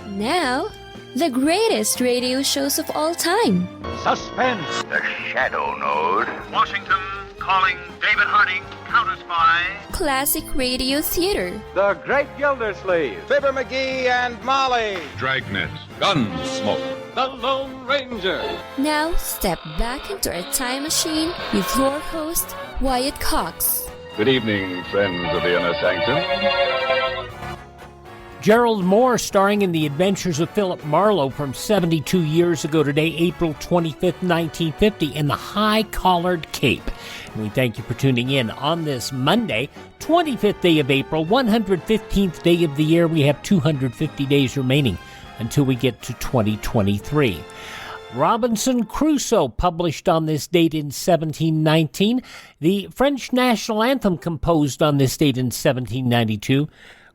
Now, the greatest radio shows of all time. Suspense. The Shadow Node. Washington calling David Harding, Counter Spy. Classic radio theater. The Great Gildersleeve. Fibber McGee and Molly. Dragnet. Gunsmoke. The Lone Ranger. Now, step back into a time machine with your host, Wyatt Cox. Good evening, friends of the Inner Sanctum. Gerald Mohr, starring in The Adventures of Philip Marlowe from 72 years ago today, April 25th, 1950, in the high-collared cape. And we thank you for tuning in on this Monday, 25th day of April, 115th day of the year. We have 250 days remaining until we get to 2023. Robinson Crusoe, published on this date in 1719. The French national anthem, composed on this date in 1792.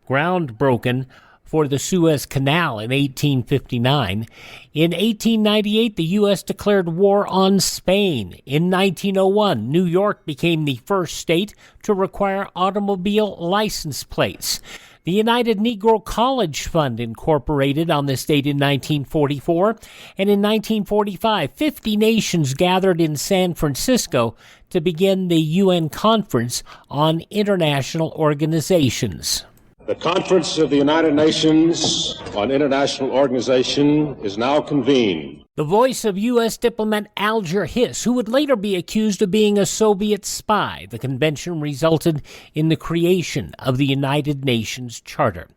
Ground broken for the Suez Canal in 1859. In 1898, the U.S. declared war on Spain. In 1901, New York became the first state to require automobile license plates. The United Negro College Fund incorporated on this date in 1944, and in 1945, 50 nations gathered in San Francisco to begin the UN Conference on International Organizations. The Conference of the United Nations on International Organization is now convened. The voice of U.S. diplomat Alger Hiss, who would later be accused of being a Soviet spy. The convention resulted in the creation of the United Nations Charter.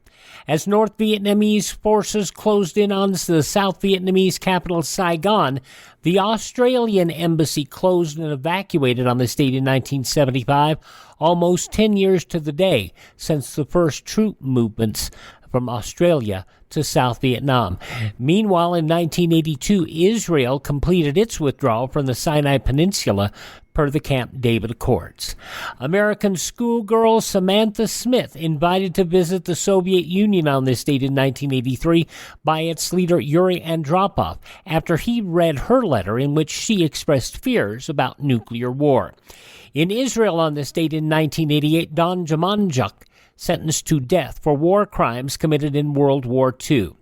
As North Vietnamese forces closed in on the South Vietnamese capital Saigon, the Australian embassy closed and evacuated on this date in 1975, almost 10 years to the day since the first troop movements from Australia to South Vietnam. Meanwhile, in 1982, Israel completed its withdrawal from the Sinai Peninsula per the Camp David Accords. American schoolgirl Samantha Smith, invited to visit the Soviet Union on this date in 1983 by its leader Yuri Andropov after he read her letter in which she expressed fears about nuclear war. In Israel on this date in 1988, Don Jumanjuk, sentenced to death for war crimes committed in World War II.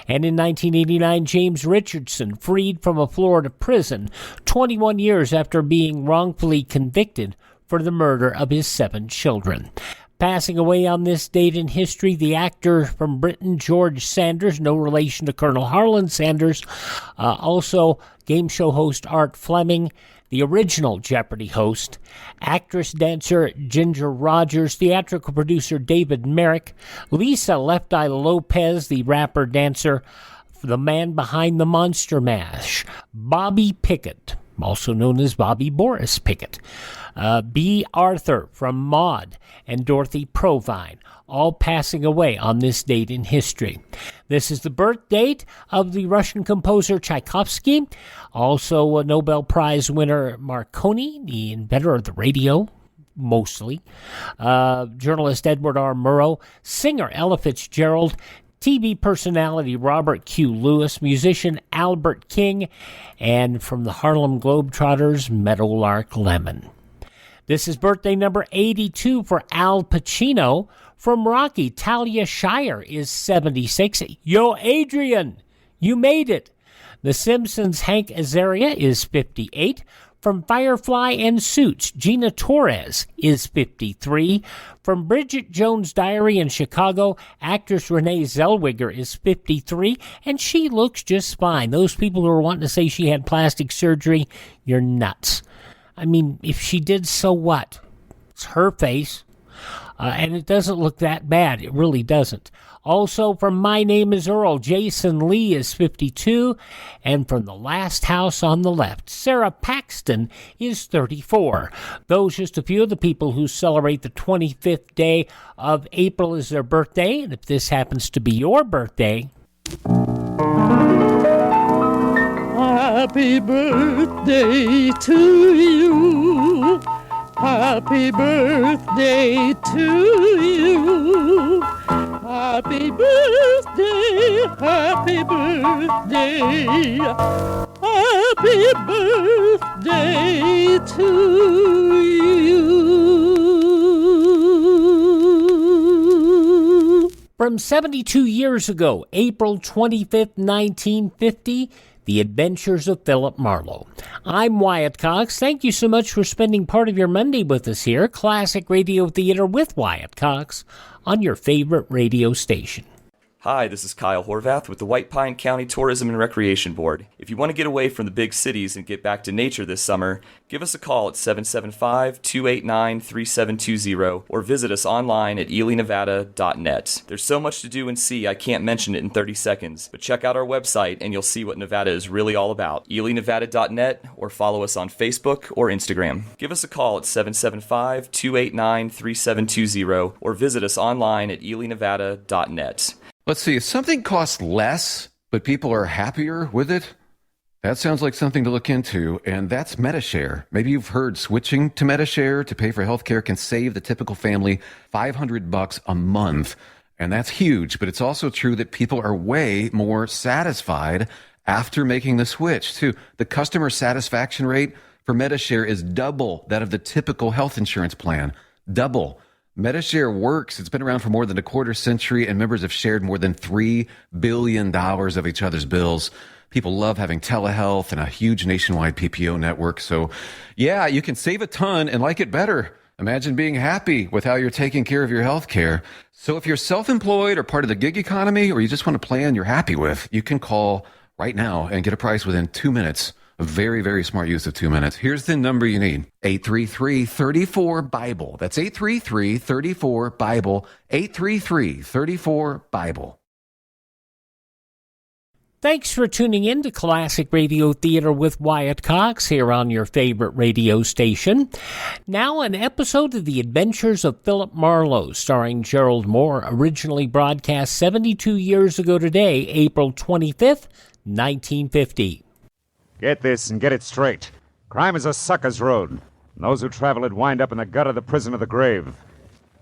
And in 1989, James Richardson, freed from a Florida prison 21 years after being wrongfully convicted for the murder of his 7 children. Passing away on this date in history, the actor from Britain, George Sanders, no relation to Colonel Harlan Sanders, also game show host Art Fleming, the original Jeopardy host, actress-dancer Ginger Rogers, theatrical producer David Merrick, Lisa Left Eye Lopez, the rapper-dancer, the man behind the Monster Mash, Bobby Pickett, also known as Bobby Boris Pickett, B. Arthur from Maude, and Dorothy Provine, all passing away on this date in history. This is the birth date of the Russian composer Tchaikovsky, also a Nobel Prize winner Marconi, the inventor of the radio, mostly, journalist Edward R. Murrow, singer Ella Fitzgerald, TV personality Robert Q. Lewis, musician Albert King, and from the Harlem Globetrotters, Meadowlark Lemon. This is birthday number 82 for Al Pacino. From Rocky, Talia Shire is 76. Yo, Adrian, you made it. The Simpsons' Hank Azaria is 58. From Firefly and Suits, Gina Torres is 53. From Bridget Jones' Diary in Chicago, actress Renee Zellweger is 53, and she looks just fine. Those people who are wanting to say she had plastic surgery, you're nuts. I mean, if she did, so what? It's her face. And it doesn't look that bad. It really doesn't. Also, from My Name is Earl, Jason Lee is 52. And from The Last House on the Left, Sarah Paxton is 34. Those just a few of the people who celebrate the 25th day of April as their birthday. And if this happens to be your birthday... Happy birthday to you. Happy birthday to you. Happy birthday, happy birthday. Happy birthday to you. From 72 years ago, April 25th, 1950, The Adventures of Philip Marlowe. I'm Wyatt Cox. Thank you so much for spending part of your Monday with us here, Classic Radio Theater with Wyatt Cox, on your favorite radio station. Hi, this is Kyle Horvath with the White Pine County Tourism and Recreation Board. If you want to get away from the big cities and get back to nature this summer, give us a call at 775-289-3720 or visit us online at elinevada.net. There's so much to do and see I can't mention it in 30 seconds, but check out our website and you'll see what Nevada is really all about. elinevada.net or follow us on Facebook or Instagram. Give us a call at 775-289-3720 or visit us online at elinevada.net. Let's see, if something costs less, but people are happier with it, that sounds like something to look into, and that's MediShare. Maybe you've heard switching to MediShare to pay for healthcare can save the typical family $500 a month, and that's huge, but it's also true that people are way more satisfied after making the switch, too. The customer satisfaction rate for MediShare is double that of the typical health insurance plan. Double. MediShare works. It's been around for more than a quarter century, and members have shared more than $3 billion of each other's bills. People love having telehealth and a huge nationwide PPO network. So, yeah, you can save a ton and like it better. Imagine being happy with how you're taking care of your health care. So if you're self-employed or part of the gig economy, or you just want a plan you're happy with, you can call right now and get a price within 2 minutes. A very, very smart use of 2 minutes. Here's the number you need. 833-34-BIBLE. That's 833-34-BIBLE. 833-34-BIBLE. Thanks for tuning in to Classic Radio Theater with Wyatt Cox here on your favorite radio station. Now an episode of The Adventures of Philip Marlowe, starring Gerald Mohr, originally broadcast 72 years ago today, April 25th, 1950. Get this and get it straight. Crime is a sucker's road, and those who travel it wind up in the gut of the prison of the grave.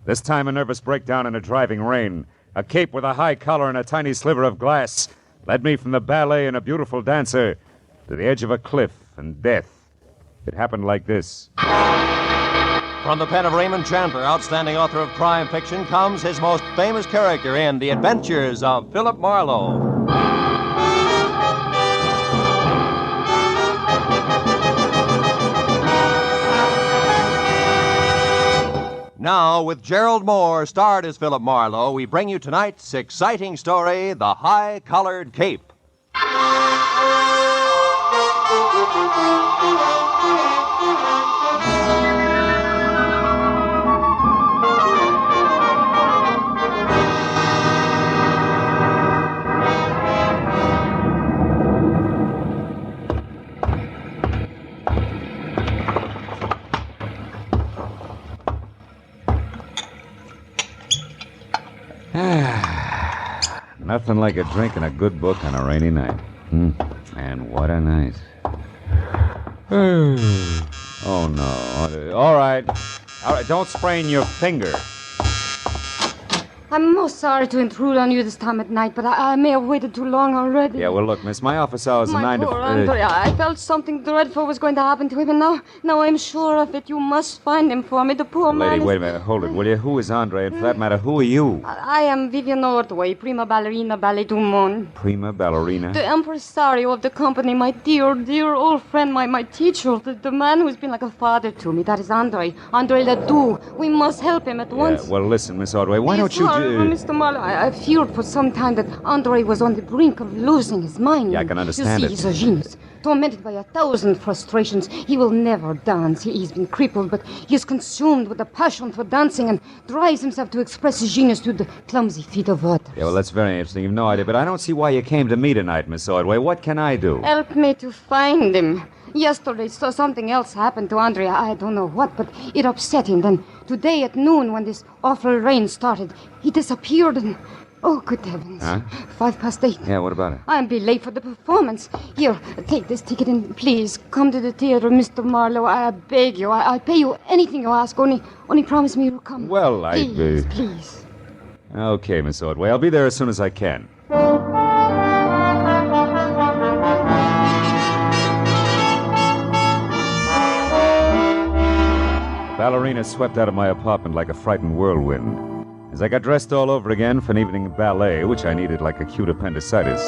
This time a nervous breakdown in a driving rain, a cape with a high collar and a tiny sliver of glass, led me from the ballet and a beautiful dancer to the edge of a cliff and death. It happened like this. From the pen of Raymond Chandler, outstanding author of crime fiction, comes his most famous character in The Adventures of Philip Marlowe. Now, with Gerald Mohr, starred as Philip Marlowe, we bring you tonight's exciting story, The High-Collared Cape. Nothing like a drink and a good book on a rainy night. And what a night. Oh, no. All right, don't sprain your finger. I'm most sorry to intrude on you this time at night, but I may have waited too long already. Yeah, well, look, miss, my office hours are 9 to... poor Andre, I felt something dreadful was going to happen to him, and now I'm sure of it. You must find him for me. The poor man Lady, is... wait a minute. Hold it, will you? Who is Andre? And for that matter, who are you? I am Vivian Ordway, prima ballerina ballet du monde. Prima ballerina? The impresario of the company, my dear, dear old friend, my teacher, the man who's been like a father to me. That is Andre Ledoux. We must help him at once. Well, listen, Miss Ordway, why don't you... Mr. Marlowe, I feared for some time that Andre was on the brink of losing his mind. Yeah, I can understand you see, he's a genius. Tormented by 1,000 frustrations, he will never dance. He's been crippled, but he is consumed with a passion for dancing and drives himself to express his genius to the clumsy feet of others. Yeah, well, that's very interesting. You've no idea, but I don't see why you came to me tonight, Miss Ordway. What can I do? Help me to find him. Yesterday, so something else happened to Andre. I don't know what, but it upset him. Then today at noon, when this awful rain started, he disappeared and... Oh, good heavens. Huh? 8:05. Yeah, what about it? I'll be late for the performance. Here, take this ticket and please come to the theater, Mr. Marlowe. I beg you. I'll pay you anything you ask. Only promise me you'll come. Well, Please. Okay, Miss Ordway. I'll be there as soon as I can. Ballerina swept out of my apartment like a frightened whirlwind. As I got dressed all over again for an evening ballet, which I needed like acute appendicitis,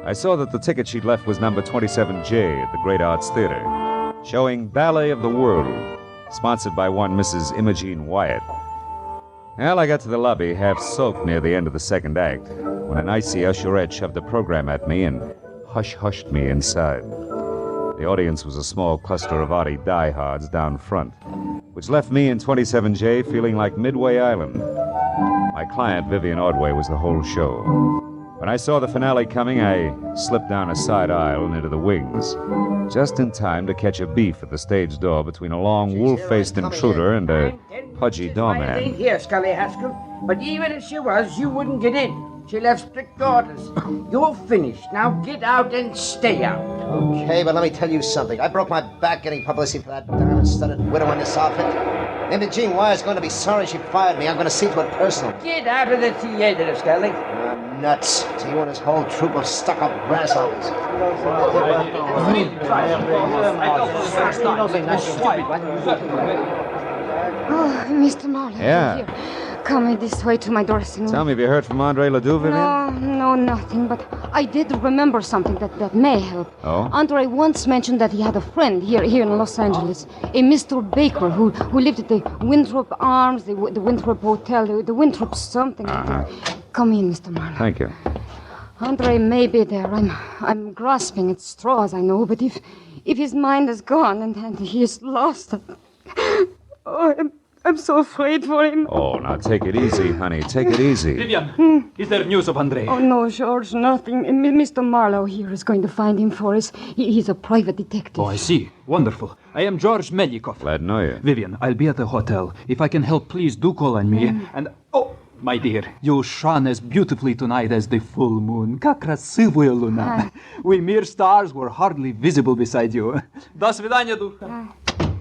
I saw that the ticket she'd left was number 27J at the Great Arts Theater, showing Ballet of the World, sponsored by one Mrs. Imogene Wyatt. Well, I got to the lobby, half soaked near the end of the second act, when an icy usherette shoved the program at me and hush-hushed me inside. The audience was a small cluster of Artie diehards down front, which left me in 27J feeling like Midway Island. My client, Vivian Ordway, was the whole show. When I saw the finale coming, I slipped down a side aisle and into the wings, just in time to catch a beef at the stage door between a long, wool-faced intruder and a pudgy I doorman. ain't here, Scully Haskell, but even if she was, you wouldn't get in. She left strict orders. You're finished. Now get out and stay out. Okay, but let me tell you something. I broke my back getting publicity for that diamond-studded widow in this outfit. Imogene Wyat's going to be sorry she fired me. I'm going to see to it personally. Get out of the theater, Scully. Nuts. To you and his whole troop of stuck-up grasshoppers. Oh, Mr. Marlowe. Yeah. Here. Come this way to my dressing room. Tell me, have you heard from Andre Ledoux, Vivian? No, nothing. But I did remember something that may help. Oh? Andre once mentioned that he had a friend here in Los Angeles, a Mr. Baker who lived at the Winthrop Arms, the Winthrop Hotel, the Winthrop something. Come in, Mr. Marlowe. Thank you. Andre may be there. I'm grasping at straws, I know, but if his mind is gone and he is lost, I'm so afraid for him. Oh, now take it easy, honey. Take it easy. Vivian, is there news of Andre? Oh, no, George, nothing. Mr. Marlowe here is going to find him for us. He's a private detective. Oh, I see. Wonderful. I am George Melikov. Glad to know you. Vivian, I'll be at the hotel. If I can help, please do call on me. And, oh, my dear, you shone as beautifully tonight as the full moon. Как красивая луна. We mere stars were hardly visible beside you. До свидания, душа.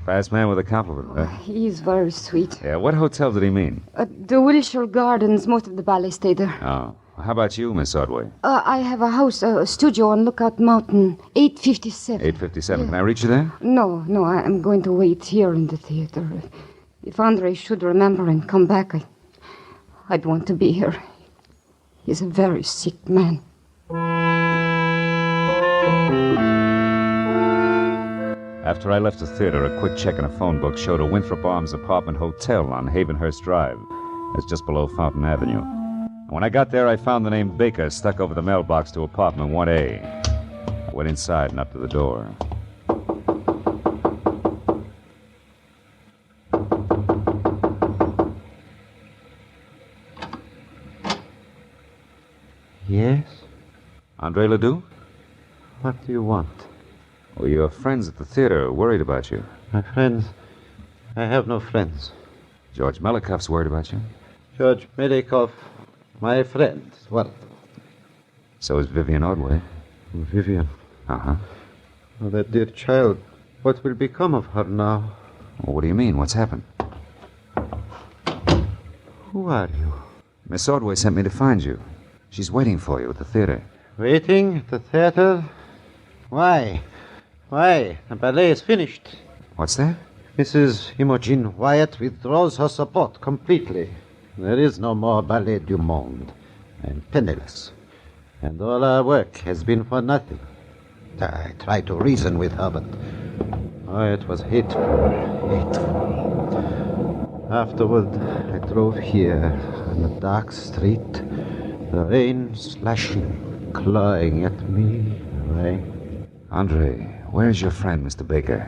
Fast man with a compliment. He's very sweet. Yeah, what hotel did he mean? The Wilshire Gardens. Most of the ballet stay there. Oh. How about you, Miss Ordway? I have a house, a studio on Lookout Mountain, 857. 857. Can I reach you there? No, I'm going to wait here in the theater. If Andre should remember and come back, I'd want to be here. He's a very sick man. After I left the theater, a quick check in a phone book showed a Winthrop Arms apartment hotel on Havenhurst Drive. It's just below Fountain Avenue. And when I got there, I found the name Baker stuck over the mailbox to apartment 1A. I went inside and up to the door. Yes? Andre Ledoux? What do you want? Well, your friends at the theater are worried about you. My friends? I have no friends. George Melikoff's worried about you. George Melikov, my friend. What? So is Vivian Ordway. Vivian? Uh-huh. Oh, that dear child. What will become of her now? Well, what do you mean? What's happened? Who are you? Miss Ordway sent me to find you. She's waiting for you at the theater. Waiting at the theater? Why? Why? The ballet is finished. What's that? Mrs. Imogen Wyatt withdraws her support completely. There is no more Ballet du Monde. I am penniless. And all our work has been for nothing. I tried to reason with her, but... oh, it was hateful. Afterward, I drove here on the dark street, the rain slashing, clawing at me. Andre, where's your friend, Mr. Baker?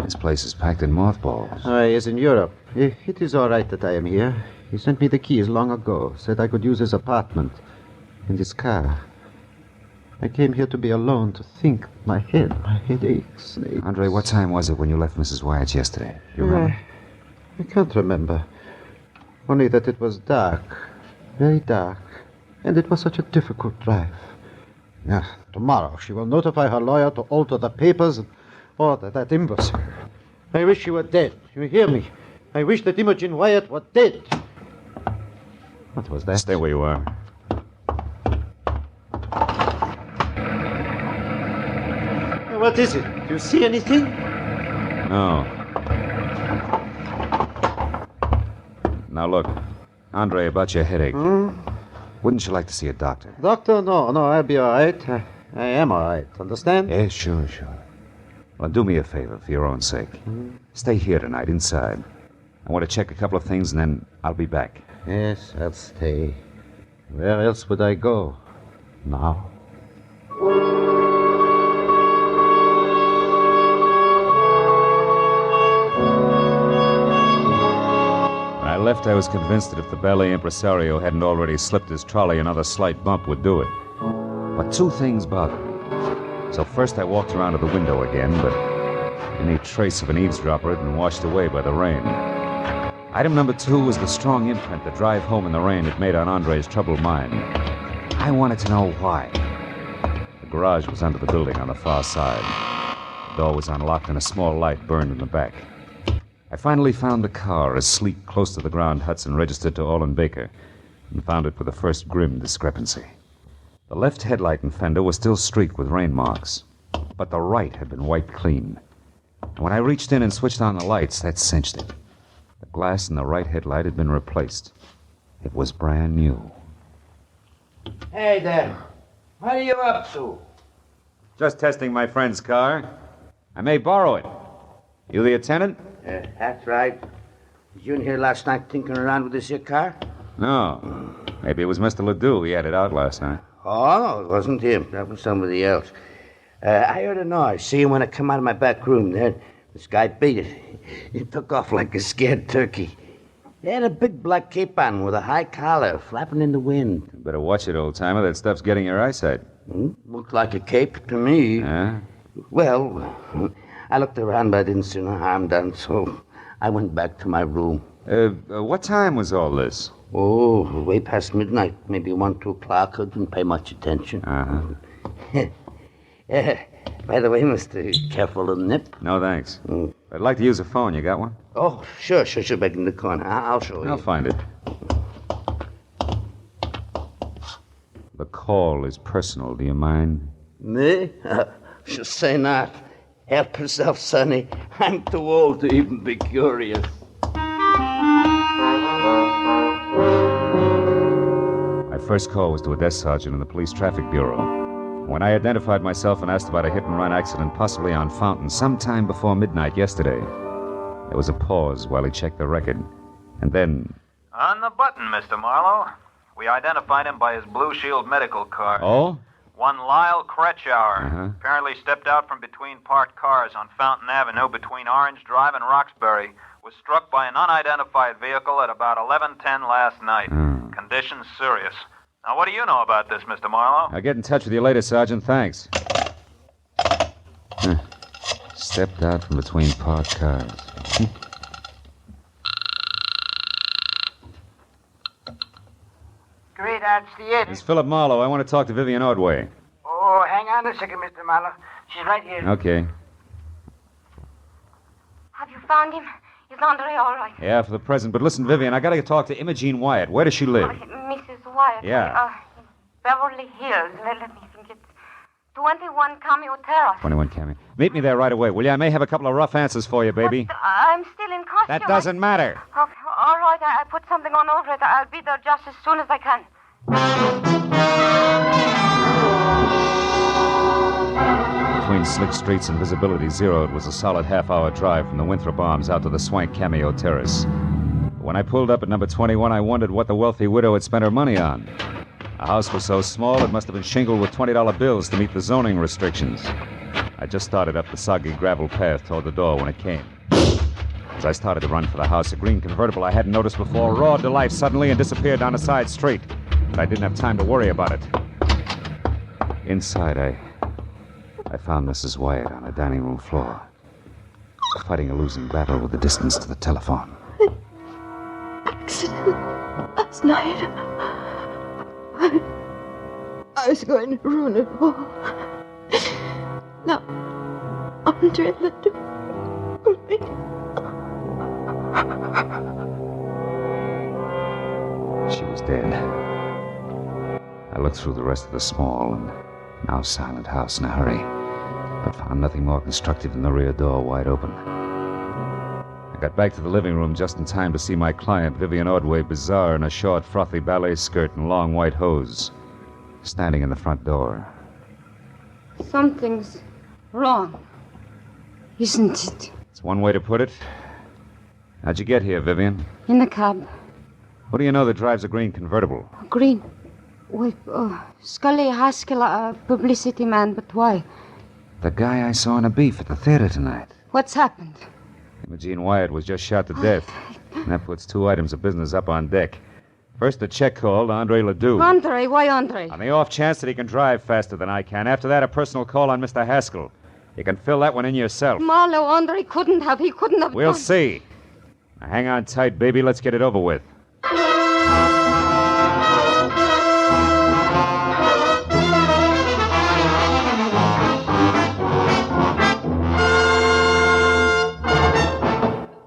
This place is packed in mothballs. He is in Europe. It is all right that I am here. He sent me the keys long ago, said I could use his apartment and his car. I came here to be alone, to think. My head aches. Andre, what time was it when you left Mrs. Wyatt's yesterday? You remember? I can't remember. Only that it was dark, very dark, and it was such a difficult drive. Tomorrow she will notify her lawyer to alter the papers and order that imbecile. I wish she were dead. You hear me? I wish that Imogen Wyatt were dead. What was that? Stay where you are. What is it? Do you see anything? No. Now look, Andre, about your headache. Wouldn't you like to see a doctor? Doctor? No, I'll be all right. I am all right. Understand? Yeah, sure. Well, do me a favor for your own sake. Stay here tonight, inside. I want to check a couple of things, and then I'll be back. Yes, I'll stay. Where else would I go? Now? When I left, I was convinced that if the ballet impresario hadn't already slipped his trolley, another slight bump would do it. But two things bothered me. So first I walked around to the window again, but any trace of an eavesdropper had been washed away by the rain. Item number 2 was the strong imprint the drive home in the rain had made on Andre's troubled mind. I wanted to know why. The garage was under the building on the far side. The door was unlocked and a small light burned in the back. I finally found the car, a sleek, close-to-the-ground Hudson registered to Olin Baker, and found it with the first grim discrepancy. The left headlight and fender were still streaked with rain marks, but the right had been wiped clean. And when I reached in and switched on the lights, that cinched it. The glass in the right headlight had been replaced. It was brand new. Hey there. What are you up to? Just testing my friend's car. I may borrow it. You the attendant? That's right. Was you in here last night tinkering around with this here car? No. Maybe it was Mr. Ledoux. He had it out last night. Oh, no, it wasn't him. That was somebody else. I heard a noise. See, when I come out of my back room there, this guy beat it. He took off like a scared turkey. He had a big black cape on with a high collar, flapping in the wind. You better watch it, old-timer. That stuff's getting your eyesight. Looked like a cape to me. Huh? Well, I looked around, but I didn't see no harm done, so I went back to my room. What time was all this? Oh, way past midnight, maybe 1, 2 o'clock. I didn't pay much attention. Uh-huh. By the way, mister, careful of the nip. No, thanks. I'd like to use a phone. You got one? Oh, sure, back in the corner. I'll show you. I'll find it. The call is personal. Do you mind? Me? Just say not. Help yourself, Sonny. I'm too old to even be curious. My first call was to a desk sergeant in the police traffic bureau. When I identified myself and asked about a hit-and-run accident possibly on Fountain sometime before midnight yesterday, there was a pause while he checked the record. And then... On the button, Mr. Marlowe. We identified him by his Blue Shield medical card. Oh? One Lyle Kretschauer. Uh-huh. Apparently stepped out from between parked cars on Fountain Avenue between Orange Drive and Roxbury. Was struck by an unidentified vehicle at about 11:10 last night. Condition serious. Now, what do you know about this, Mr. Marlowe? I'll get in touch with you later, Sergeant. Thanks. Stepped out from between parked cars. Great, that's the it. It's Philip Marlowe. I want to talk to Vivian Ordway. Oh, hang on a second, Mr. Marlowe. She's right here. Okay. Have you found him? Is Andre all right? Yeah, for the present. But listen, Vivian, I got to talk to Imogene Wyatt. Where does she live? Mrs. Wyatt? Yeah. In Beverly Hills. Let me think. It's 21 Cameo Terrace. 21 Cammy. Meet me there right away, will you? I may have a couple of rough answers for you, baby. But I'm still in costume. That doesn't matter. Okay, all right, I put something on over it. I'll be there just as soon as I can. Between slick streets and visibility zero, it was a solid half-hour drive from the Winthrop Arms out to the swank Cameo Terrace. When I pulled up at number 21, I wondered what the wealthy widow had spent her money on. The house was so small, it must have been shingled with $20 bills to meet the zoning restrictions. I just started up the soggy gravel path toward the door when it came. As I started to run for the house, a green convertible I hadn't noticed before roared to life suddenly and disappeared down a side street. But I didn't have time to worry about it. Inside, I found Mrs. Wyatt on a dining room floor, fighting a losing battle with the distance to the telephone. Accident last night. I was going to ruin it all. Now, Andre let do. She was dead. I looked through the rest of the small and now silent house in a hurry, but found nothing more constructive than the rear door wide open. I got back to the living room just in time to see my client, Vivian Ordway Bizarre, in a short, frothy ballet skirt and long white hose, standing in the front door. Something's wrong, isn't it? It's one way to put it. How'd you get here, Vivian? In the cab. Who do you know that drives a green convertible? Green. Wait, Scully Haskell, a publicity man, but why? The guy I saw in a beef at the theater tonight. What's happened? Imogene Wyatt was just shot to death. And that puts two items of business up on deck. First, the check call to Andre Ledoux. Andre? Why Andre? On the off chance that he can drive faster than I can. After that, a personal call on Mr. Haskell. You can fill that one in yourself. Marlowe, Andre couldn't have. He couldn't have. We'll see. Now, hang on tight, baby. Let's get it over with.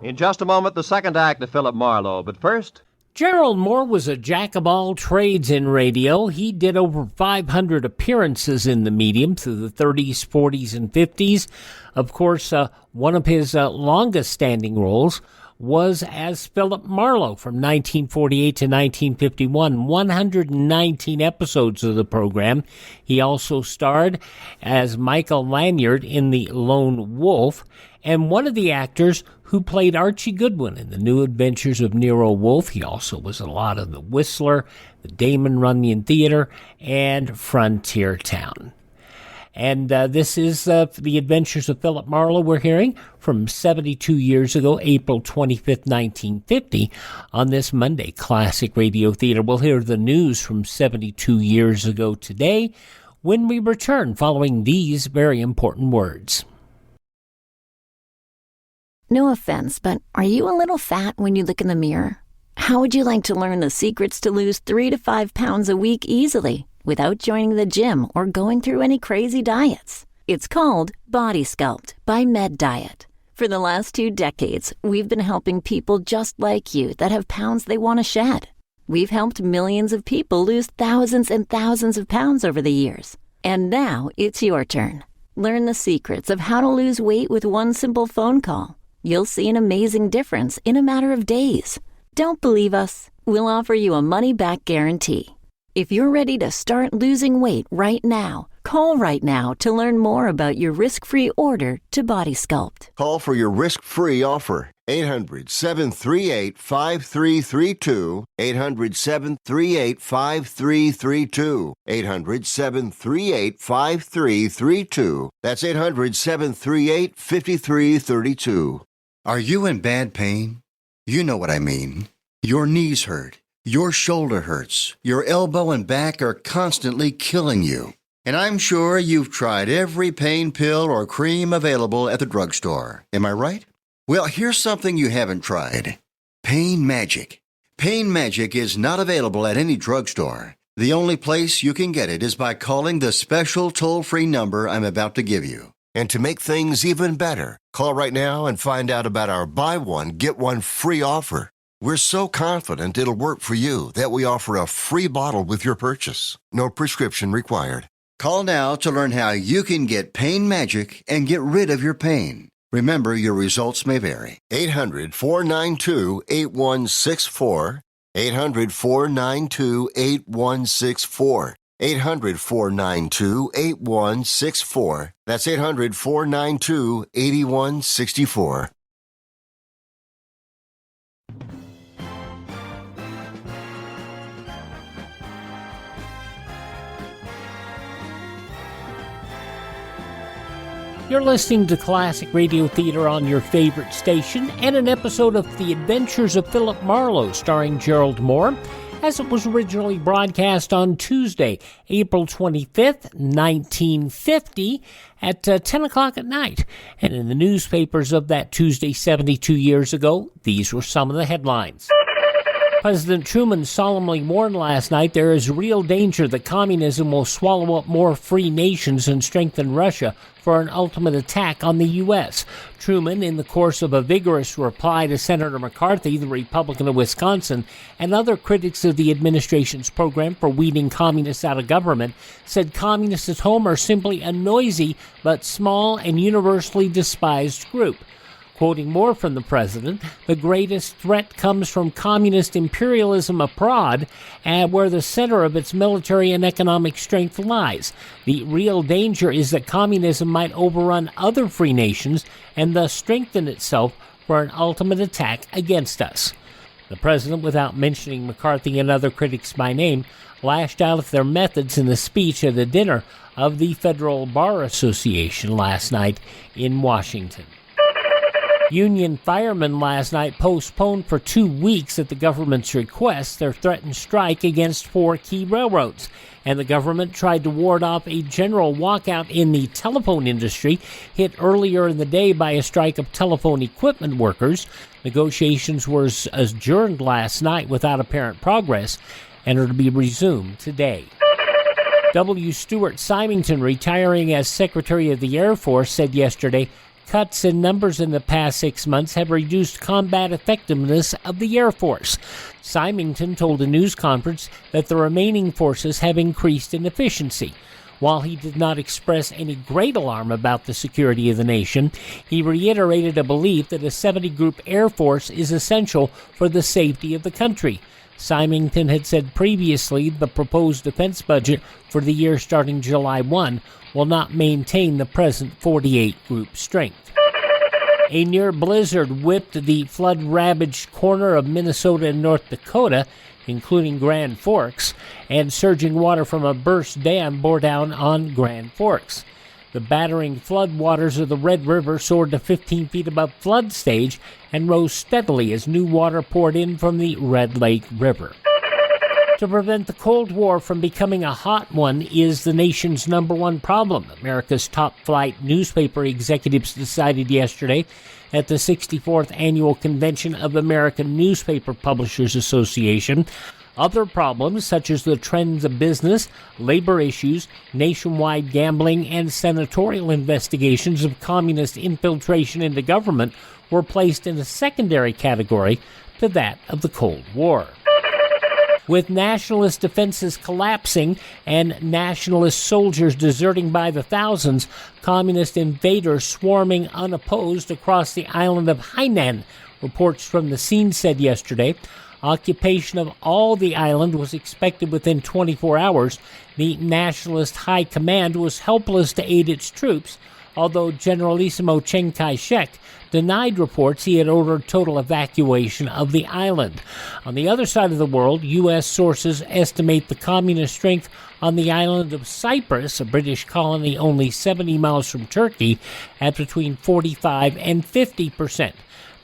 In just a moment, the second act of Philip Marlowe. But first... Gerald Mohr was a jack of all trades in radio. He did over 500 appearances in the medium through the 30s, 40s, and 50s. Of course, one of his longest-standing roles was as Philip Marlowe from 1948 to 1951, 119 episodes of the program. He also starred as Michael Lanyard in The Lone Wolf, and one of the actors who played Archie Goodwin in The New Adventures of Nero Wolfe. He also was a lot of The Whistler, the Damon Runyon Theater, and Frontier Town. And this is The Adventures of Philip Marlowe we're hearing from 72 years ago, April 25th, 1950, on this Monday Classic Radio Theater. We'll hear the news from 72 years ago today when we return following these very important words. No offense, but are you a little fat when you look in the mirror? How would you like to learn the secrets to lose 3 to 5 pounds a week easily without joining the gym or going through any crazy diets? It's called Body Sculpt by Med Diet. For the last 2 decades, we've been helping people just like you that have pounds they want to shed. We've helped millions of people lose thousands and thousands of pounds over the years. And now it's your turn. Learn the secrets of how to lose weight with one simple phone call. You'll see an amazing difference in a matter of days. Don't believe us? We'll offer you a money-back guarantee. If you're ready to start losing weight right now, call right now to learn more about your risk-free order to Body Sculpt. Call for your risk-free offer. 800-738-5332. 800-738-5332. 800-738-5332. That's 800-738-5332. Are you in bad pain? You know what I mean. Your knees hurt. Your shoulder hurts. Your elbow and back are constantly killing you. And I'm sure you've tried every pain pill or cream available at the drugstore. Am I right? Well, here's something you haven't tried. Pain Magic. Pain Magic is not available at any drugstore. The only place you can get it is by calling the special toll-free number I'm about to give you. And to make things even better, call right now and find out about our buy one, get one free offer. We're so confident it'll work for you that we offer a free bottle with your purchase. No prescription required. Call now to learn how you can get Pain Magic and get rid of your pain. Remember, your results may vary. 800-492-8164. 800-492-8164. 800-492-8164. That's 800-492-8164. You're listening to Classic Radio Theater on your favorite station and an episode of The Adventures of Philip Marlowe starring Gerald Mohr, as it was originally broadcast on Tuesday, April 25th, 1950, at 10 o'clock at night. And in the newspapers of that Tuesday 72 years ago, these were some of the headlines. President Truman solemnly warned last night there is real danger that communism will swallow up more free nations and strengthen Russia for an ultimate attack on the U.S. Truman, in the course of a vigorous reply to Senator McCarthy, the Republican of Wisconsin, and other critics of the administration's program for weeding communists out of government, said communists at home are simply a noisy but small and universally despised group. Quoting more from the president, the greatest threat comes from communist imperialism abroad, where the center of its military and economic strength lies. The real danger is that communism might overrun other free nations and thus strengthen itself for an ultimate attack against us. The president, without mentioning McCarthy and other critics by name, lashed out at their methods in a speech at a dinner of the Federal Bar Association last night in Washington. Union firemen last night postponed for 2 weeks at the government's request their threatened strike against 4 key railroads, and the government tried to ward off a general walkout in the telephone industry hit earlier in the day by a strike of telephone equipment workers. Negotiations were adjourned last night without apparent progress and are to be resumed today. W. Stuart Symington, retiring as Secretary of the Air Force, said yesterday, cuts in numbers in the past 6 months have reduced combat effectiveness of the Air Force. Symington told a news conference that the remaining forces have increased in efficiency. While he did not express any great alarm about the security of the nation, he reiterated a belief that a 70-group Air Force is essential for the safety of the country. Symington had said previously the proposed defense budget for the year starting July 1 will not maintain the present 48-group strength. A near blizzard whipped the flood-ravaged corner of Minnesota and North Dakota, including Grand Forks, and surging water from a burst dam bore down on Grand Forks. The battering floodwaters of the Red River soared to 15 feet above flood stage and rose steadily as new water poured in from the Red Lake River. To prevent the Cold War from becoming a hot one is the nation's #1 problem, America's top-flight newspaper executives decided yesterday at the 64th Annual Convention of American Newspaper Publishers Association. Other problems, such as the trends of business, labor issues, nationwide gambling, and senatorial investigations of communist infiltration into government, were placed in a secondary category to that of the Cold War. With nationalist defenses collapsing and nationalist soldiers deserting by the thousands, communist invaders swarming unopposed across the island of Hainan, reports from the scene said yesterday. Occupation of all the island was expected within 24 hours. The Nationalist High Command was helpless to aid its troops, although Generalissimo Chiang Kai-shek denied reports he had ordered total evacuation of the island. On the other side of the world, U.S. sources estimate the communist strength on the island of Cyprus, a British colony only 70 miles from Turkey, at between 45 and 50%.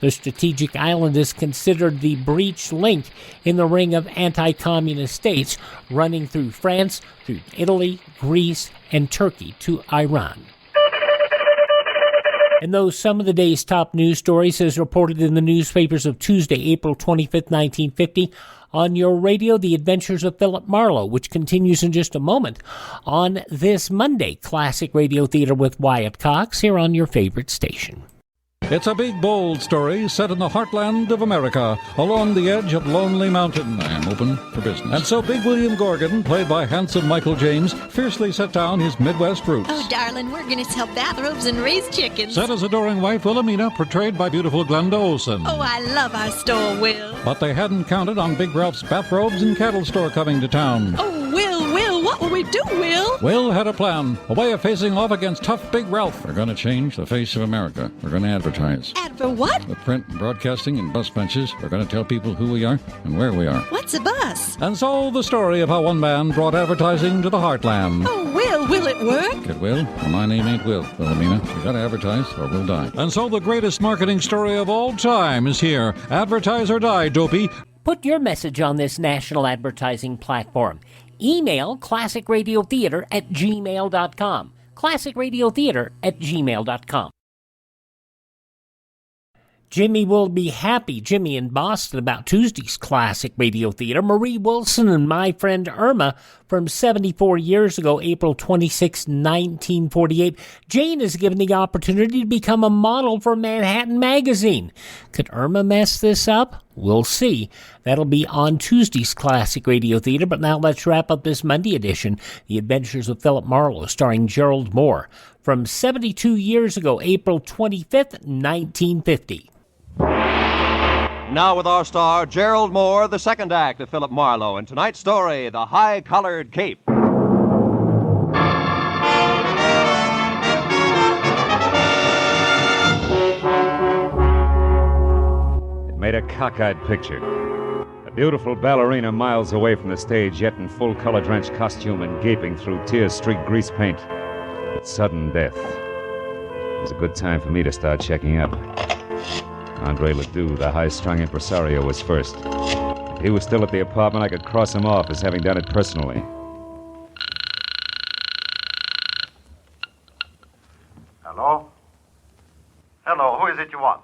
The strategic island is considered the breech link in the ring of anti-communist states running through France, through Italy, Greece, and Turkey to Iran. And those some of the day's top news stories as reported in the newspapers of Tuesday, April 25th, 1950. On your radio, The Adventures of Philip Marlowe, which continues in just a moment. On this Monday, Classic Radio Theater with Wyatt Cox here on your favorite station. It's a big, bold story set in the heartland of America, along the edge of Lonely Mountain. I am open for business. And so Big William Gorgon, played by handsome Michael James, fiercely set down his Midwest roots. Oh, darling, we're going to sell bathrobes and raise chickens. Set his adoring wife, Wilhelmina, portrayed by beautiful Glenda Olsen. Oh, I love our store, Will. But they hadn't counted on Big Ralph's bathrobes and cattle store coming to town. Oh, Will, what will we do, Will? Will had a plan, a way of facing off against tough Big Ralph. We're going to change the face of America. We're going to advertise. For what? With print and broadcasting and bus benches, we're going to tell people who we are and where we are. What's a bus? And so the story of how one man brought advertising to the heartland. Oh, will it work? It will. Well, my name ain't Will, Wilhelmina. You got to advertise or we'll die. And so the greatest marketing story of all time is here. Advertise or die, dopey. Put your message on this national advertising platform. Email classicradiotheater@gmail.com. classicradiotheater@gmail.com. Jimmy will be happy, Jimmy in Boston, about Tuesday's Classic Radio Theater. Marie Wilson and my friend Irma from 74 years ago, April 26, 1948. Jane is given the opportunity to become a model for Manhattan Magazine. Could Irma mess this up? We'll see. That'll be on Tuesday's Classic Radio Theater. But now let's wrap up this Monday edition, The Adventures of Philip Marlowe, starring Gerald Mohr. from 72 years ago, April 25th, 1950. Now with our star, Gerald Mohr, the second act of Philip Marlowe, and tonight's story, The High-Collared Cape. It made a cockeyed picture. A beautiful ballerina miles away from the stage, yet in full color-drenched costume and gaping through tear-streaked grease paint. But sudden death. It was a good time for me to start checking up. Andre Ledoux, the high-strung impresario, was first. If he was still at the apartment, I could cross him off as having done it personally. Hello? Hello, who is it you want?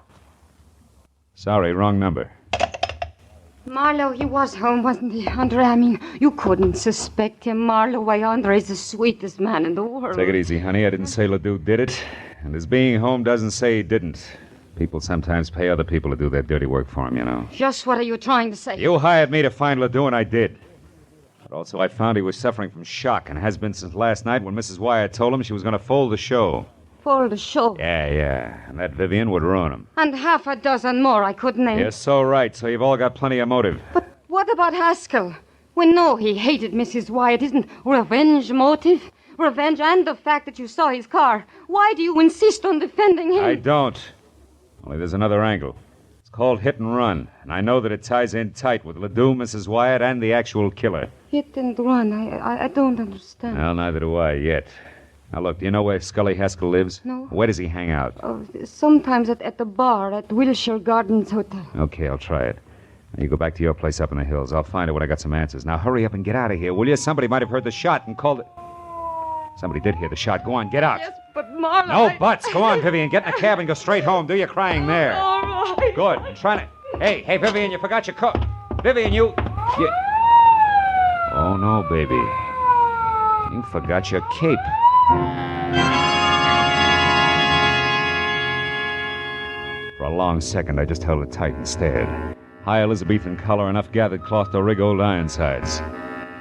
Sorry, wrong number. Marlowe, he was home, wasn't he, Andre? I mean, you couldn't suspect him, Marlowe. Why, Andre's the sweetest man in the world. Take it easy, honey. I didn't say Ledoux did it. And his being home doesn't say he didn't. People sometimes pay other people to do their dirty work for them, you know. Just what are you trying to say? You hired me to find Ledoux, and I did. But also I found he was suffering from shock, and has been since last night when Mrs. Wyatt told him she was going to fold the show. Fold the show? Yeah. And that Vivian would ruin him. And half a dozen more I could name. You're so right, so you've all got plenty of motive. But what about Haskell? We know he hated Mrs. Wyatt. Isn't revenge motive? Revenge and the fact that you saw his car. Why do you insist on defending him? I don't. Only there's another angle. It's called hit and run, and I know that it ties in tight with Ledoux, Mrs. Wyatt, and the actual killer. Hit and run? I don't understand. Well, neither do I yet. Now, look, do you know where Scully Haskell lives? No. Where does he hang out? Oh, sometimes at the bar at Wilshire Gardens Hotel. Okay, I'll try it. Now, you go back to your place up in the hills. I'll find it when I got some answers. Now, hurry up and get out of here, will you? Somebody might have heard the shot and called it... Somebody did hear the shot. Go on, get out. Yes, but Marlowe... No buts. Go on, Vivian. Get in a cab and go straight home. Do your crying there. All right. Good. I'm trying to... Hey, Vivian, you forgot your coat. Vivian, you... Oh, no, baby. You forgot your cape. For a long second, I just held it tight and stared. High Elizabethan collar, enough gathered cloth to rig old Ironsides.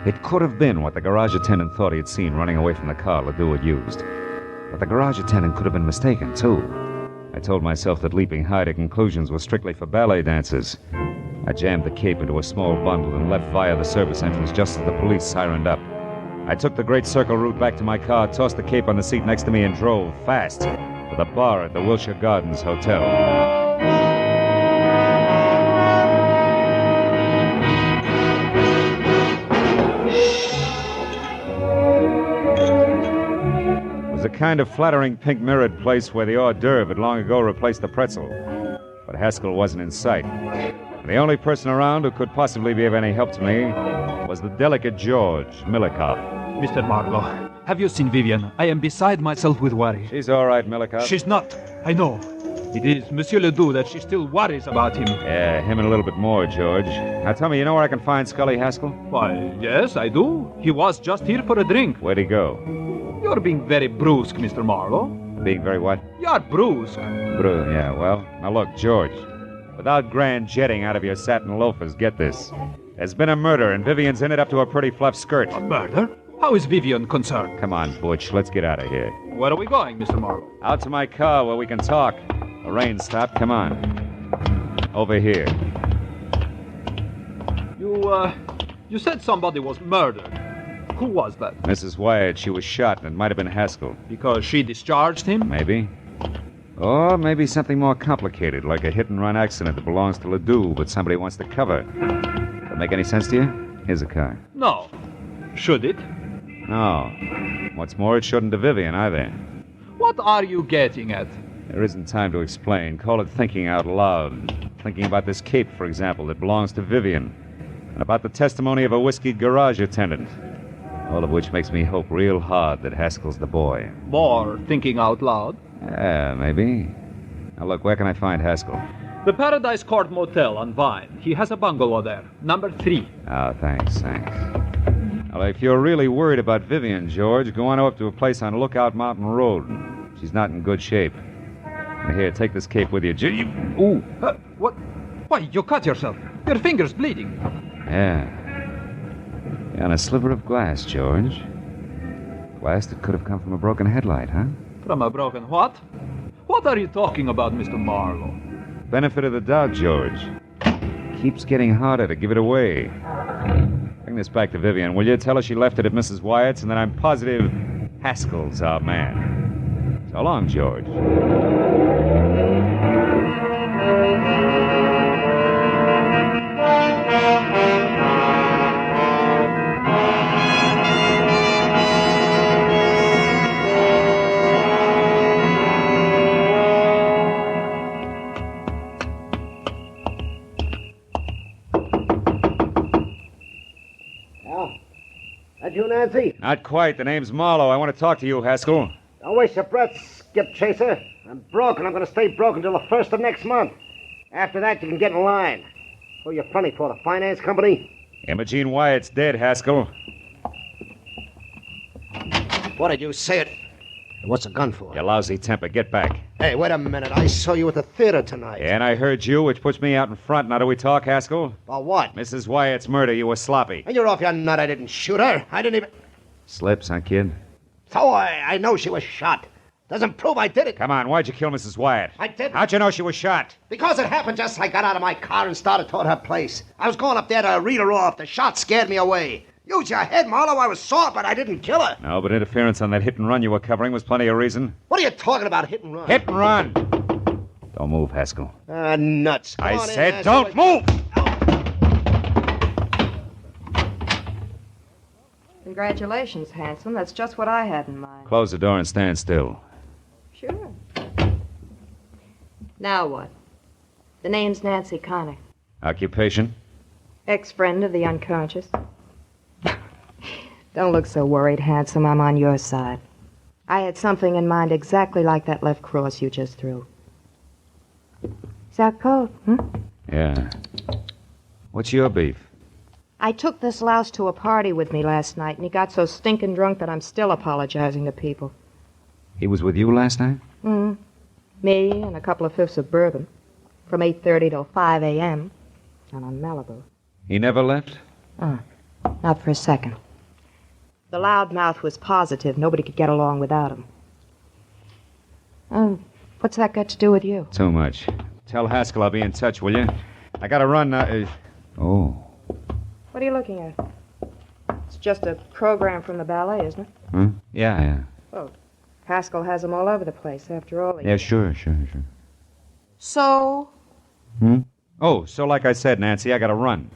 It could have been what the garage attendant thought he had seen running away from the car Ledoux had used. But the garage attendant could have been mistaken, too. I told myself that leaping high to conclusions was strictly for ballet dancers. I jammed the cape into a small bundle and left via the service entrance just as the police sirened up. I took the Great Circle route back to my car, tossed the cape on the seat next to me, and drove fast to the bar at the Wilshire Gardens Hotel. It was a kind of flattering pink mirrored place where the hors d'oeuvre had long ago replaced the pretzel. But Haskell wasn't in sight. And the only person around who could possibly be of any help to me was the delicate George Milikoff. Mr. Marlowe, have you seen Vivian? I am beside myself with worry. She's all right, Milikoff. She's not. I know. It is Monsieur Ledoux that she still worries about him. Yeah, him and a little bit more, George. Now tell me, you know where I can find Scully Haskell? Why, yes, I do. He was just here for a drink. Where'd he go? You're being very brusque, Mr. Marlowe. Being very what? You're brusque. Yeah, well, now look, George. Without grand jetting out of your satin loafers, get this. There's been a murder, and Vivian's in it up to her pretty fluff skirt. A murder? How is Vivian concerned? Come on, Butch, let's get out of here. Where are we going, Mr. Marlowe? Out to my car where we can talk. The rain stopped. Come on. Over here. You said somebody was murdered. Who was that? Mrs. Wyatt. She was shot, and it might have been Haskell. Because she discharged him? Maybe. Or maybe something more complicated, like a hit-and-run accident that belongs to Ledoux, but somebody wants to cover. That make any sense to you? Here's a car. No. Should it? No. What's more, it shouldn't to Vivian, either. What are you getting at? There isn't time to explain. Call it thinking out loud. Thinking about this cape, for example, that belongs to Vivian. And about the testimony of a whiskeyed garage attendant. All of which makes me hope real hard that Haskell's the boy. More thinking out loud? Yeah, maybe. Now look, where can I find Haskell? The Paradise Court Motel on Vine. He has a bungalow there. Number 3. Oh, thanks. Well, if you're really worried about Vivian, George, go on up to a place on Lookout Mountain Road. She's not in good shape. Now, here, take this cape with you. Ooh! What? Why, you cut yourself. Your finger's bleeding. Yeah, on a sliver of glass, George. Glass that could have come from a broken headlight, huh? From a broken what? What are you talking about, Mr. Marlowe? Benefit of the doubt, George. Keeps getting harder to give it away. Bring this back to Vivian, will you? Tell her she left it at Mrs. Wyatt's and that I'm positive Haskell's our man. So long, George. That you, Nancy? Not quite. The name's Marlowe. I want to talk to you, Haskell. Don't waste your breath, Skip Chaser. I'm broke, and I'm going to stay broke until the 1st of next month. After that, you can get in line. Who are you fronting for, the finance company? Imogene Wyatt's dead, Haskell. What did you say it? What's a gun for? You lousy temper. Get back. Hey, wait a minute. I saw you at the theater tonight. And I heard you, which puts me out in front. Now do we talk, Haskell? About what? Mrs. Wyatt's murder. You were sloppy. And you're off your nut. I didn't shoot her. I didn't even... Slips, huh, kid? So I know she was shot. Doesn't prove I did it. Come on, why'd you kill Mrs. Wyatt? I didn't. How'd you know she was shot? Because it happened just as I got out of my car and started toward her place. I was going up there to read her off. The shot scared me away. Use your head, Marlowe. I was sore, but I didn't kill her. No, but interference on that hit and run you were covering was plenty of reason. What are you talking about, hit and run? Hit and run! Don't move, Haskell. Nuts. I said don't move! Congratulations, handsome. That's just what I had in mind. Close the door and stand still. Sure. Now what? The name's Nancy Connor. Occupation? Ex-friend of the unconscious. Don't look so worried, handsome. I'm on your side. I had something in mind exactly like that left cross you just threw. Is that cold, Yeah. What's your beef? I took this louse to a party with me last night, and he got so stinking drunk that I'm still apologizing to people. He was with you last night? Me and a couple of fifths of bourbon. From 8:30 till 5 a.m. And on Malibu. He never left? Not for a second. The loudmouth was positive nobody could get along without him. What's that got to do with you? Too much. Tell Haskell I'll be in touch, will you? I gotta run now. Oh. What are you looking at? It's just a program from the ballet, isn't it? Huh? Yeah. Oh, Haskell has them all over the place, after all. Yeah, sure. So? Oh, so like I said, Nancy, I gotta run.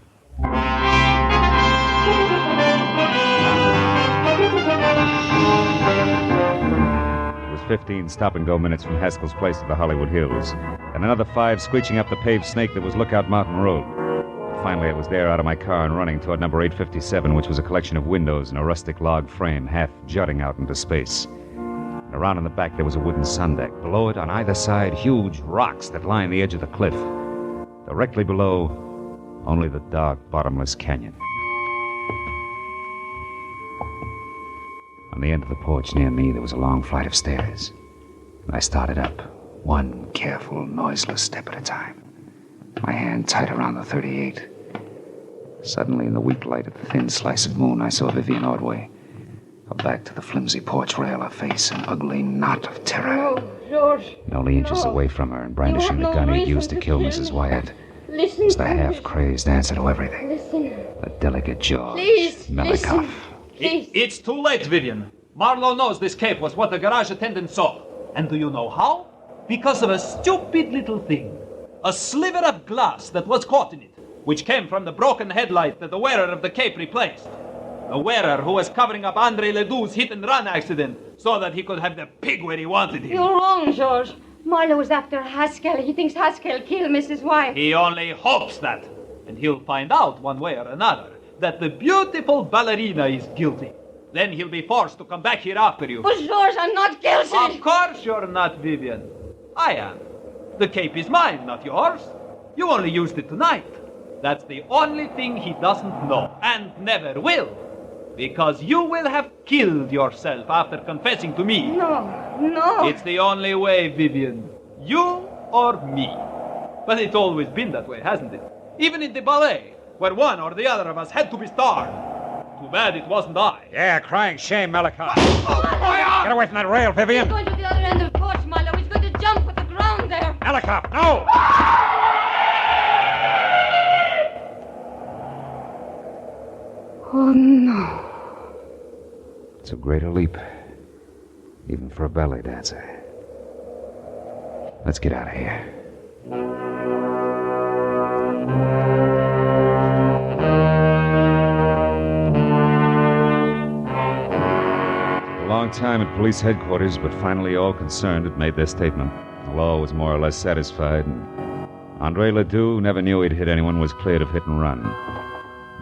It was 15 stop-and-go minutes from Haskell's place to the Hollywood Hills, and another 5 screeching up the paved snake that was Lookout Mountain Road. Finally, I was there out of my car and running toward number 857, which was a collection of windows and a rustic log frame half jutting out into space. And around in the back, there was a wooden sun deck. Below it, on either side, huge rocks that lined the edge of the cliff. Directly below, only the dark, bottomless canyon. On the end of the porch near me, there was a long flight of stairs. And I started up, one careful, noiseless step at a time. My hand tight around the .38. Suddenly, in the weak light of the thin slice of moon, I saw Vivian Ordway. Her back to the flimsy porch rail, her face an ugly knot of terror. No, George. And only inches away from her, and brandishing the gun he'd used to kill Mrs. Wyatt, Listen was the to me. half-crazed answer to everything. Listen. The delicate jaws. Please, Melikov. It's too late, Vivian. Marlowe knows this cape was what the garage attendant saw. And do you know how? Because of a stupid little thing. A sliver of glass that was caught in it, which came from the broken headlight that the wearer of the cape replaced. The wearer who was covering up Andre Ledoux's hit-and-run accident so that he could have the pig where he wanted him. You're wrong, George. Marlowe was after Haskell. He thinks Haskell killed Mrs. Wyatt. He only hopes that. And he'll find out one way or another that the beautiful ballerina is guilty. Then he'll be forced to come back here after you. But George, I'm not guilty. Of course you're not, Vivian. I am. The cape is mine, not yours. You only used it tonight. That's the only thing he doesn't know, and never will. Because you will have killed yourself after confessing to me. No. It's the only way, Vivian. You or me. But it's always been that way, hasn't it? Even in the ballet, where one or the other of us had to be starred. Too bad it wasn't I. Yeah, crying shame, Melikov. Get away from that rail, Vivian. Go to the other end. Helicopter, no! Oh, no. Too great a leap, even for a ballet dancer. Let's get out of here. A long time at police headquarters, but finally all concerned had made their statement. The law was more or less satisfied, and Andre Ledoux, who never knew he'd hit anyone, was cleared of hit and run.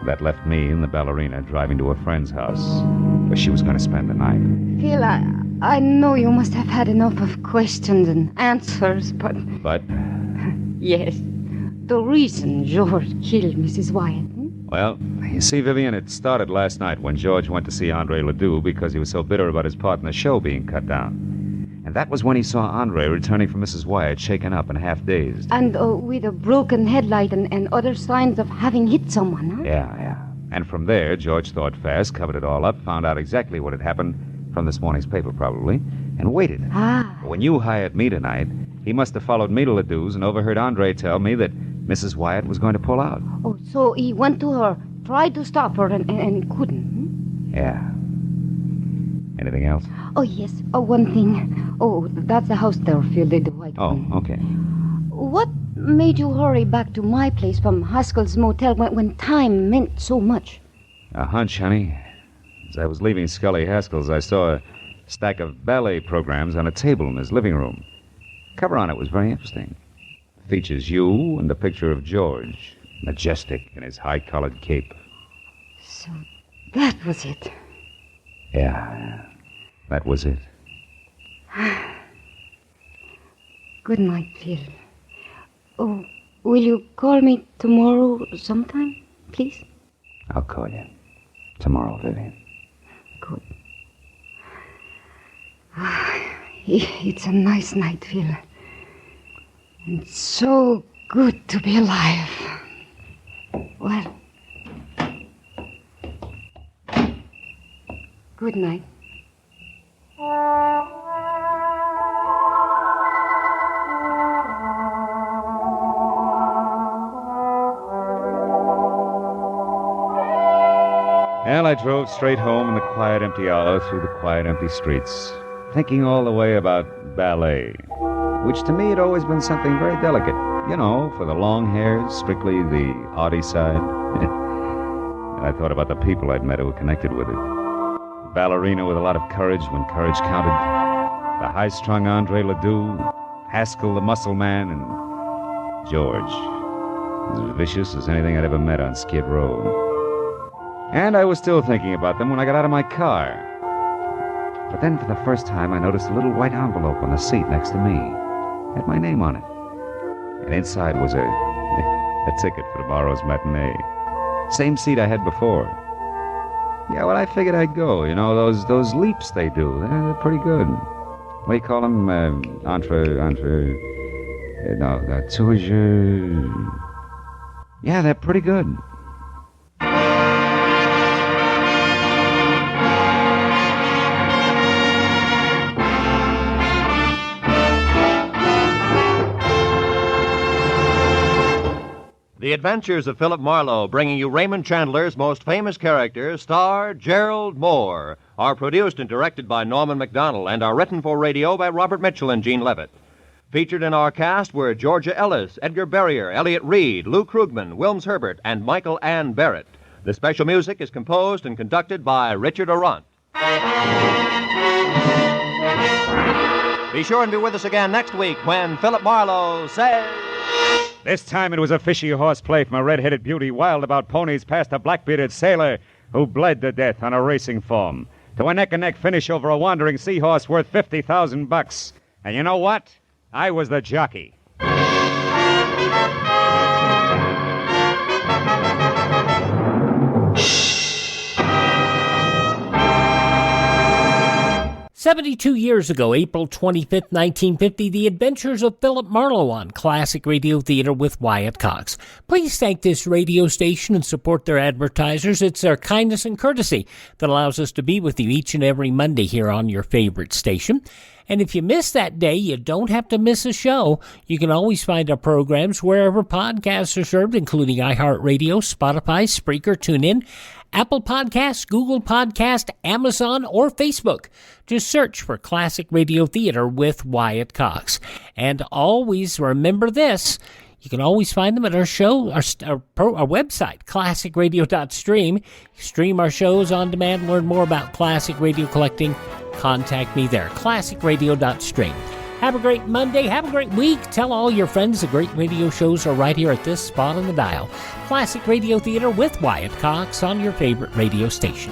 That left me and the ballerina driving to a friend's house, where she was going to spend the night. Phil, I know you must have had enough of questions and answers, but... But? Yes. The reason George killed Mrs. Wyatt. Well, you see, Vivian, it started last night when George went to see Andre Ledoux because he was so bitter about his part in the show being cut down. And that was when he saw Andre returning from Mrs. Wyatt, shaken up and half-dazed. And with a broken headlight and other signs of having hit someone, huh? Yeah. And from there, George thought fast, covered it all up, found out exactly what had happened, from this morning's paper probably, and waited. When you hired me tonight, he must have followed me to Ledoux's and overheard Andre tell me that Mrs. Wyatt was going to pull out. Oh, so he went to her, tried to stop her, and couldn't. Yeah. Anything else? Oh, yes. One thing. Oh, that's the house there, Phil, the white one. Oh, okay. What made you hurry back to my place from Haskell's motel when time meant so much? A hunch, honey. As I was leaving Scully Haskell's, I saw a stack of ballet programs on a table in his living room. The cover on it was very interesting. It features you and a picture of George, majestic in his high-collared cape. So that was it. Yeah, that was it. Good night, Phil. Oh, will you call me tomorrow sometime, please? I'll call you tomorrow, Vivian. Good. It's a nice night, Phil. And so good to be alive. Well, good night. Well, I drove straight home in the quiet, empty hour through the quiet, empty streets, thinking all the way about ballet, which to me had always been something very delicate. You know, for the long hairs, strictly the arty side. And I thought about the people I'd met who were connected with it. The ballerina with a lot of courage when courage counted. The high-strung Andre Ledoux, Haskell the muscle man, and George, as vicious as anything I'd ever met on Skid Row. And I was still thinking about them when I got out of my car. But then for the first time, I noticed a little white envelope on the seat next to me. It had my name on it. And inside was a ticket for tomorrow's matinee. Same seat I had before. Yeah, well, I figured I'd go. You know, those leaps they do, they're pretty good. What do you call them? Tour. Yeah, they're pretty good. The Adventures of Philip Marlowe, bringing you Raymond Chandler's most famous characters, star Gerald Mohr, are produced and directed by Norman MacDonald and are written for radio by Robert Mitchell and Gene Levitt. Featured in our cast were Georgia Ellis, Edgar Barrier, Elliot Reed, Lou Krugman, Wilms Herbert, and Michael Ann Barrett. The special music is composed and conducted by Richard Arant. Be sure and be with us again next week when Philip Marlowe says... This time it was a fishy horseplay from a red-headed beauty wild about ponies past a black-bearded sailor who bled to death on a racing form, to a neck-and-neck finish over a wandering seahorse worth $50,000. And you know what? I was the jockey. 72 years ago, April 25th, 1950, The Adventures of Philip Marlowe on Classic Radio Theater with Wyatt Cox. Please thank this radio station and support their advertisers. It's their kindness and courtesy that allows us to be with you each and every Monday here on your favorite station. And if you miss that day, you don't have to miss a show. You can always find our programs wherever podcasts are served, including iHeartRadio, Spotify, Spreaker, TuneIn, Apple Podcasts, Google Podcast, Amazon, or Facebook. Just search for Classic Radio Theater with Wyatt Cox. And always remember this. You can always find them at our website, classicradio.stream. Stream our shows on demand, learn more about classic radio collecting. Contact me there, classicradio.stream. Have a great Monday. Have a great week. Tell all your friends the great radio shows are right here at this spot on the dial. Classic Radio Theater with Wyatt Cox on your favorite radio station.